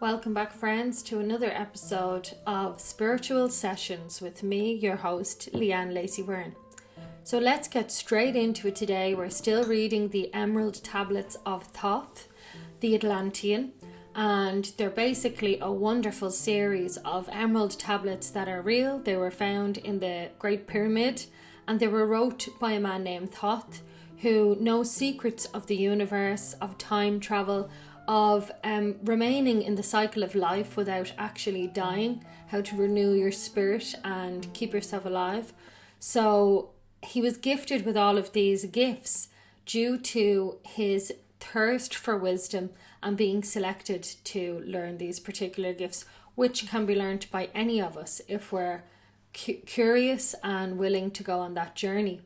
Welcome back, friends, to another episode of Spiritual Sessions with me, your host, Leanne Lacey-Byrne. So let's get straight into it today. We're still reading the Emerald Tablets of Thoth, the Atlantean, and they're basically a wonderful series of emerald tablets that are real. They were found in the Great Pyramid, and they were wrote by a man named Thoth, who knows secrets of the universe, of time travel, of remaining in the cycle of life without actually dying, how to renew your spirit and keep yourself alive. So he was gifted with all of these gifts due to his thirst for wisdom and being selected to learn these particular gifts, which can be learnt by any of us if we're curious and willing to go on that journey.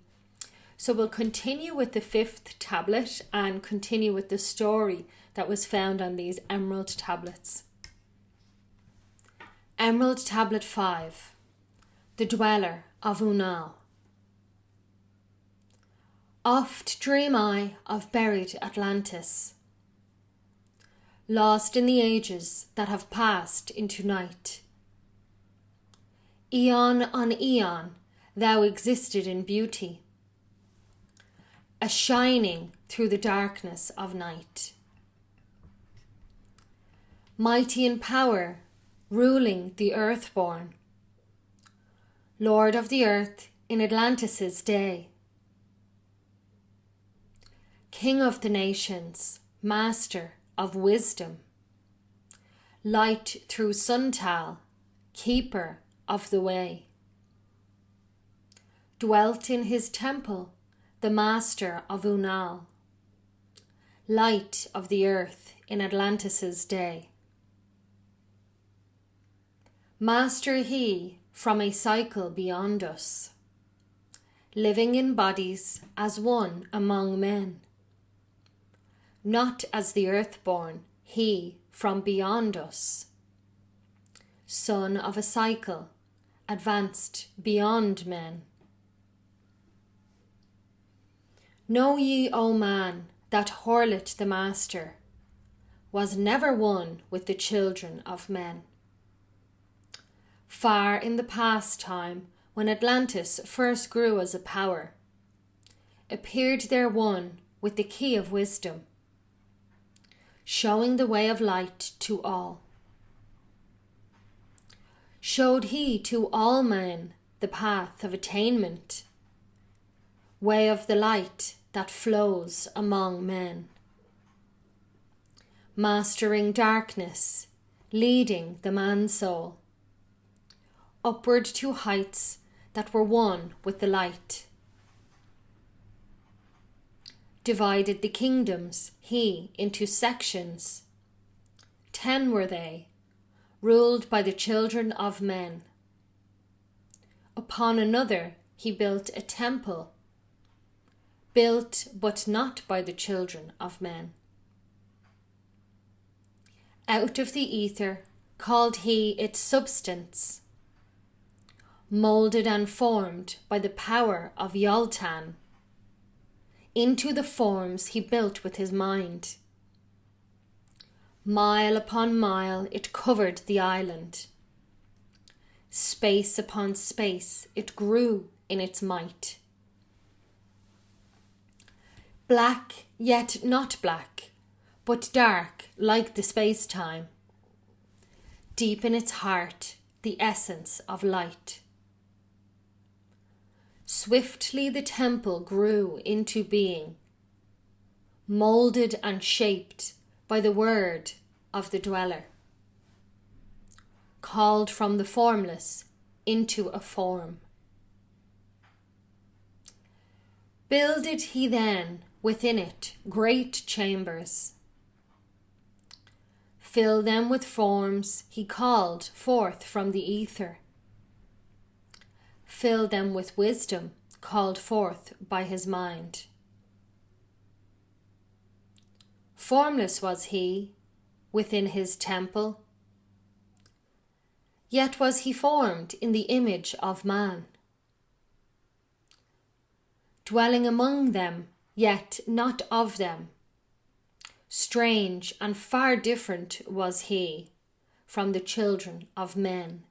So we'll continue with the 5th tablet and continue with the story that was found on these emerald tablets. Emerald Tablet 5, the Dweller of Unal. Oft dream I of buried Atlantis, lost in the ages that have passed into night. Eon on eon thou existed in beauty, a shining through the darkness of night. Mighty in power, ruling the earthborn, Lord of the earth in Atlantis' day. King of the nations, Master of wisdom, light through suntal, keeper of the way. Dwelt in his temple the Master of Unal, light of the earth in Atlantis' day. Master he from a cycle beyond us, living in bodies as one among men. Not as the earthborn, he from beyond us, son of a cycle, advanced beyond men. Know ye, O man, that Horlet the Master was never one with the children of men. Far in the past time, when Atlantis first grew as a power, appeared there one with the key of wisdom, showing the way of light to all. Showed he to all men the path of attainment, way of the light that flows among men, mastering darkness, leading the man-soul upward to heights that were one with the light. Divided the kingdoms he into sections. 10 were they, ruled by the children of men. Upon another he built a temple, built but not by the children of men. Out of the ether called he its substance, moulded and formed by the power of Yaltan. Into the forms he built with his mind. Mile upon mile it covered the island. Space upon space it grew in its might. Black yet not black, but dark like the space-time. Deep in its heart the essence of light. Swiftly the temple grew into being, moulded and shaped by the word of the Dweller, called from the formless into a form. Builded he then within it great chambers, fill them with forms he called forth from the ether, fill them with wisdom called forth by his mind. Formless was he within his temple, yet was he formed in the image of man. Dwelling among them, yet not of them, strange and far different was he, from the children of men.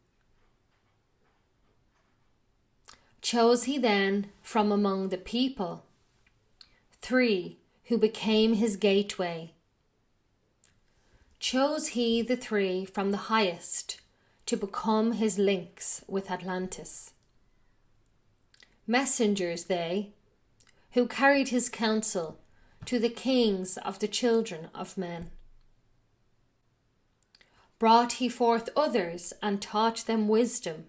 Chose he then from among the people 3 who became his gateway. Chose he the 3 from the highest to become his links with Atlantis. Messengers they, who carried his counsel to the kings of the children of men. Brought he forth others and taught them wisdom.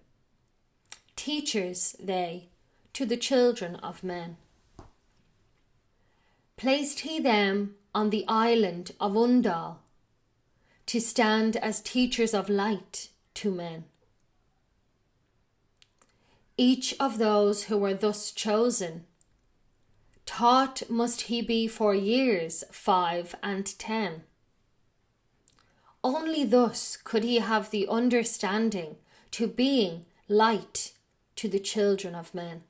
Teachers they to the children of men. Placed he them on the island of Unal to stand as teachers of light to men. Each of those who were thus chosen, taught must he be for years 5 and 10. Only thus could he have the understanding to being light to the children of men.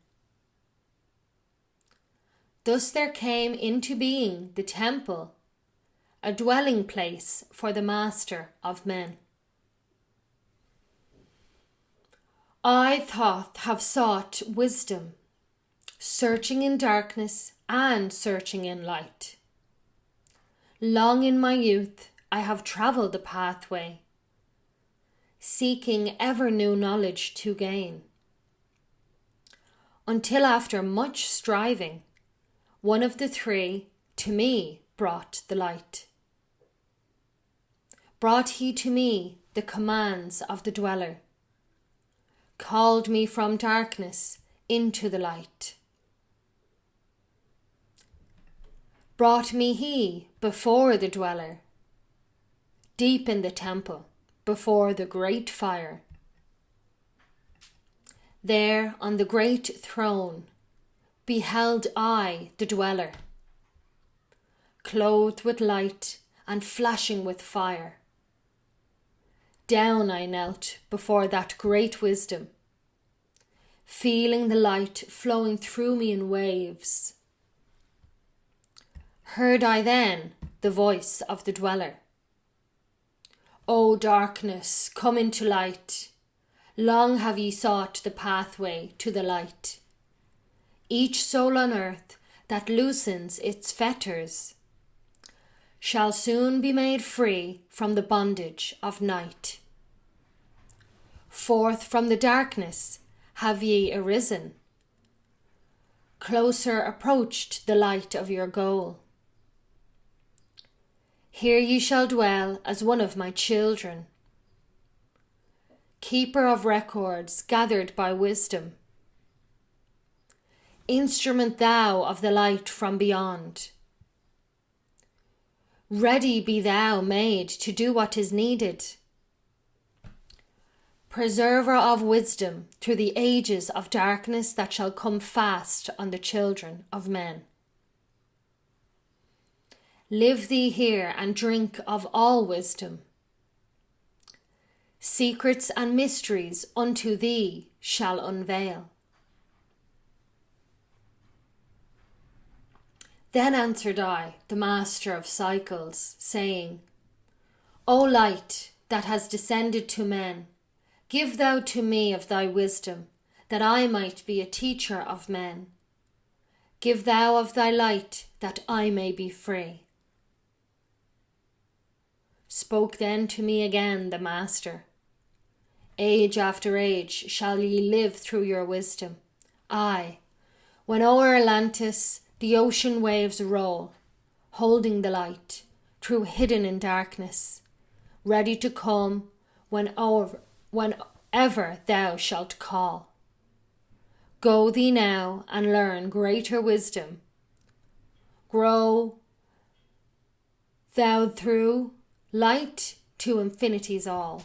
Thus there came into being the temple, a dwelling place for the Master of men. I, Thoth, have sought wisdom, searching in darkness and searching in light. Long in my youth I have travelled the pathway, seeking ever new knowledge to gain, until after much striving, one of the 3 to me brought the light. Brought he to me the commands of the Dweller, called me from darkness into the light. Brought me he before the Dweller, deep in the temple, before the great fire. There on the great throne beheld I the Dweller, clothed with light and flashing with fire. Down I knelt before that great wisdom, feeling the light flowing through me in waves. Heard I then the voice of the Dweller. O darkness, come into light. Long have ye sought the pathway to the light. Each soul on earth that loosens its fetters shall soon be made free from the bondage of night. Forth from the darkness have ye arisen, closer approached the light of your goal. Here ye shall dwell as one of my children, keeper of records gathered by wisdom, instrument thou of the light from beyond. Ready be thou made to do what is needed, preserver of wisdom through the ages of darkness that shall come fast on the children of men. Live thee here and drink of all wisdom. Secrets and mysteries unto thee shall unveil. Then answered I, the Master of Cycles, saying, O light that has descended to men, give thou to me of thy wisdom, that I might be a teacher of men. Give thou of thy light, that I may be free. Spoke then to me again the Master. Age after age shall ye live through your wisdom. Aye, when o'er Atlantis the ocean waves roll, holding the light, true hidden in darkness, ready to come whenever thou shalt call. Go thee now and learn greater wisdom. Grow thou through light to infinity's all.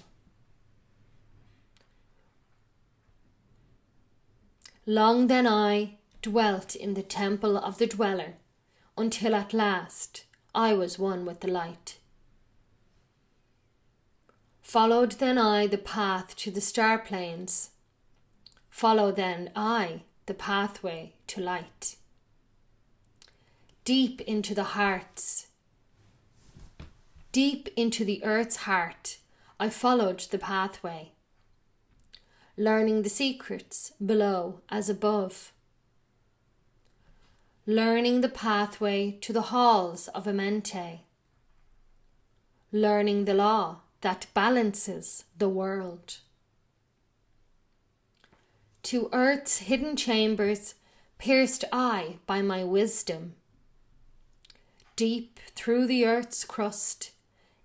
Long then I dwelt in the temple of the Dweller, until at last I was one with the light. Followed then I the path to the star plains. Follow then I the pathway to light. Deep into the earth's heart, I followed the pathway, learning the secrets below as above, learning the pathway to the halls of Amenti, learning the law that balances the world. To earth's hidden chambers pierced I by my wisdom, deep through the earth's crust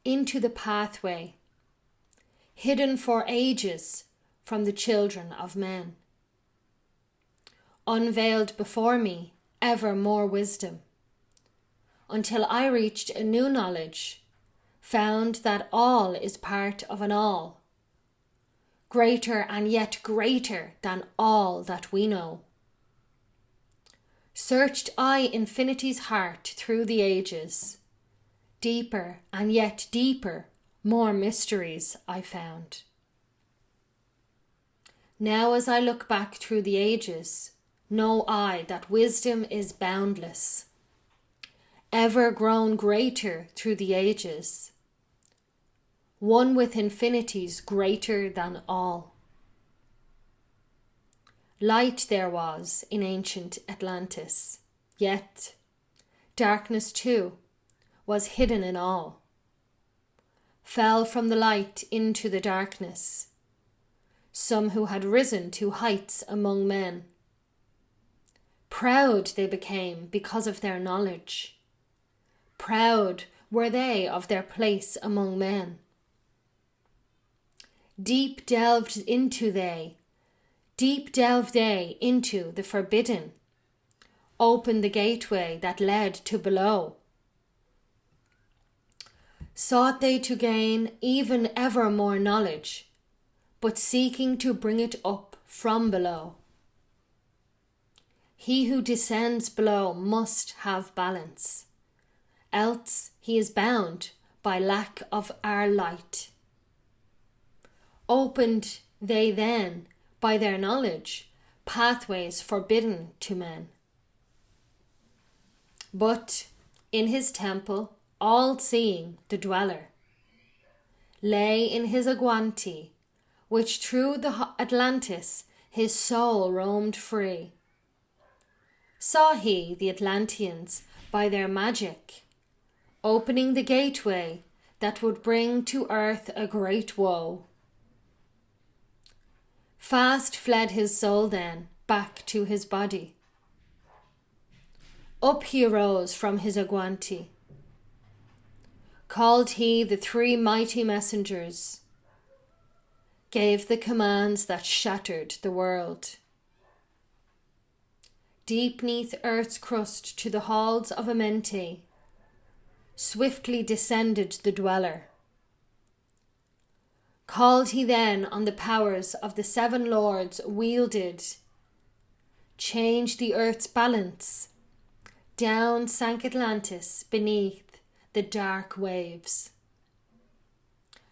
into the pathway, hidden for ages from the children of men. Unveiled before me ever more wisdom, until I reached a new knowledge, found that all is part of an all, greater and yet greater than all that we know. Searched I infinity's heart through the ages, deeper and yet deeper, more mysteries I found. Now as I look back through the ages, know I that wisdom is boundless, ever grown greater through the ages, one with infinities greater than all. Light there was in ancient Atlantis, yet darkness too was hidden in all. Fell from the light into the darkness some who had risen to heights among men. Proud they became because of their knowledge. Proud were they of their place among men. Deep delved they into the forbidden, opened the gateway that led to below. Sought they to gain even ever more knowledge, but seeking to bring it up from below. He who descends below must have balance, else he is bound by lack of our light. Opened they then, by their knowledge, pathways forbidden to men. But in his temple, all-seeing the dweller lay in his aguanti, which through the Atlantis his soul roamed free. Saw he the Atlanteans by their magic, opening the gateway that would bring to earth a great woe. Fast fled his soul then back to his body. Up he arose from his aguanti. Called he the three mighty messengers, gave the commands that shattered the world. Deep neath earth's crust to the halls of Amenti, swiftly descended the dweller. Called he then on the powers of the seven lords wielded, changed the earth's balance, down sank Atlantis beneath the dark waves.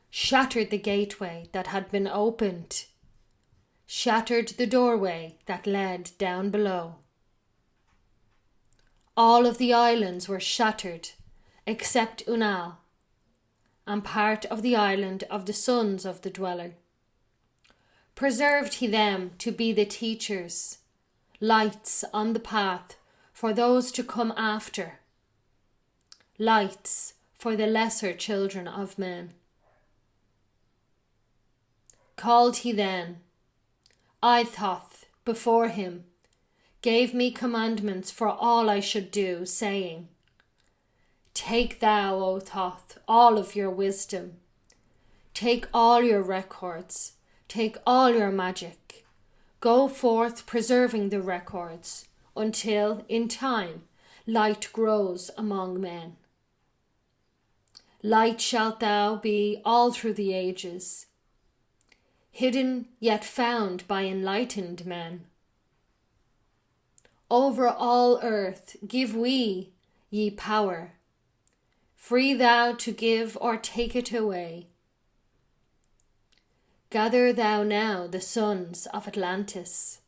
Shattered the gateway that had been opened, shattered the doorway that led down below. All of the islands were shattered except Unal, and part of the island of the sons of the dweller. Preserved he them to be the teachers, lights on the path for those to come after, lights for the lesser children of men. Called he then, I Thoth before him, gave me commandments for all I should do, saying, Take thou, O Thoth, all of your wisdom. Take all your records. Take all your magic. Go forth preserving the records, until, in time, light grows among men. Light shalt thou be all through the ages, hidden yet found by enlightened men. Over all earth give we ye power, free thou to give or take it away. Gather thou now the sons of Atlantis,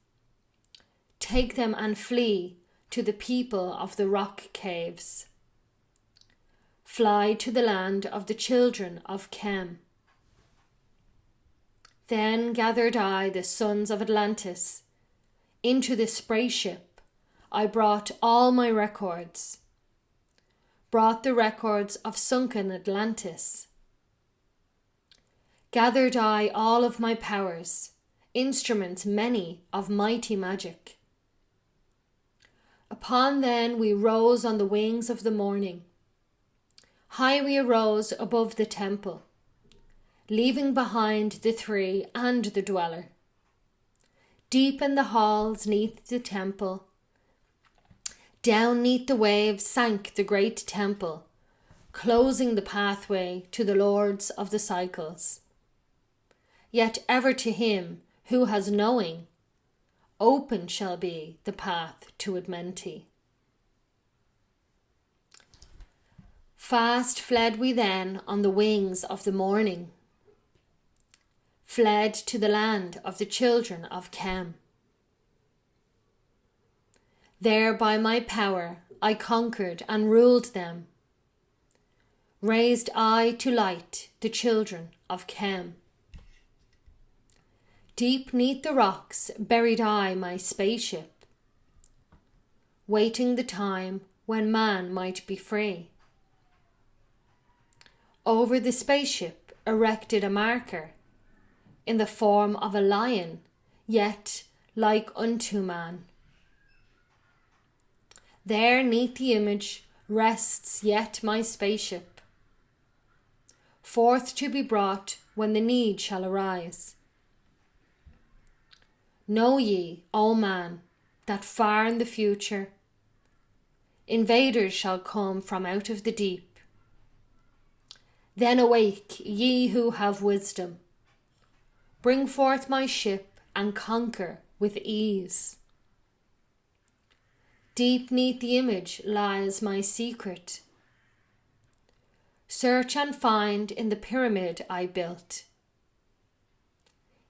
take them and flee to the people of the rock caves. Fly to the land of the children of Chem. Then gathered I the sons of Atlantis. Into the spray ship I brought all my records. Brought the records of sunken Atlantis. Gathered I all of my powers, instruments many of mighty magic. Upon then we rose on the wings of the morning. High we arose above the temple, leaving behind the three and the dweller. Deep in the halls neath the temple, down neath the waves sank the great temple, closing the pathway to the lords of the cycles. Yet ever to him who has knowing, open shall be the path to Admenti. Fast fled we then on the wings of the morning, fled to the land of the children of Chem. There by my power I conquered and ruled them, raised I to light the children of Chem. Deep neath the rocks buried I my spaceship, waiting the time when man might be free. Over the spaceship erected a marker in the form of a lion, yet like unto man. There neath the image rests yet my spaceship, forth to be brought when the need shall arise. Know ye, O man, that far in the future invaders shall come from out of the deep. Then awake, ye who have wisdom, bring forth my ship and conquer with ease. Deep neath the image lies my secret. Search and find in the pyramid I built.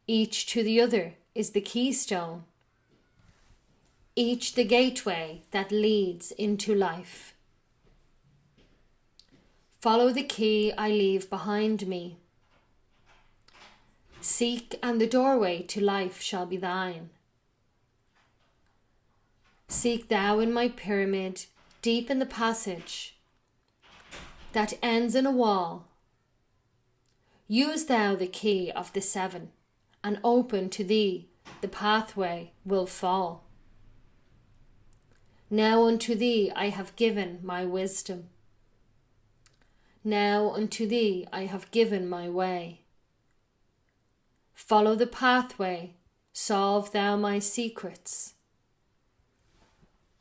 Each to the other is the keystone, each the gateway that leads into life. Follow the key I leave behind me. Seek, and the doorway to life shall be thine. Seek thou in my pyramid, deep in the passage that ends in a wall. Use thou the key of the seven, and open to thee the pathway will fall. Now unto thee I have given my wisdom. Now unto thee I have given my way. Follow the pathway, solve thou my secrets.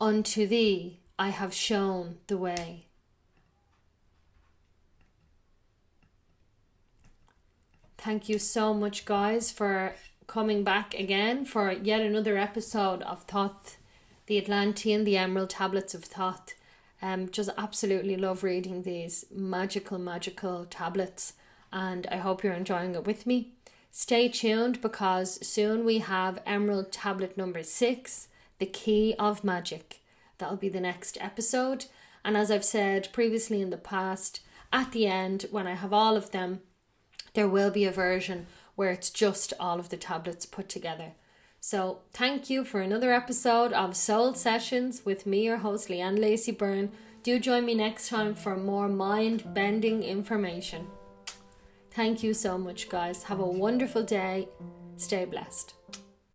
Unto thee I have shown the way. Thank you so much, guys, for coming back again for yet another episode of Thoth, the Atlantean, the Emerald Tablets of Thoth. Just absolutely love reading these magical tablets, and I hope you're enjoying it with me. Stay tuned, because soon we have Emerald Tablet number 6, the Key of Magic. That'll be the next episode. And as I've said previously in the past, at the end, when I have all of them, there will be a version where it's just all of the tablets put together. So thank you for another episode of Soul Sessions with me, your host, Leanne Lacey-Byrne. Do join me next time for more mind-bending information. Thank you so much, guys. Have a wonderful day. Stay blessed.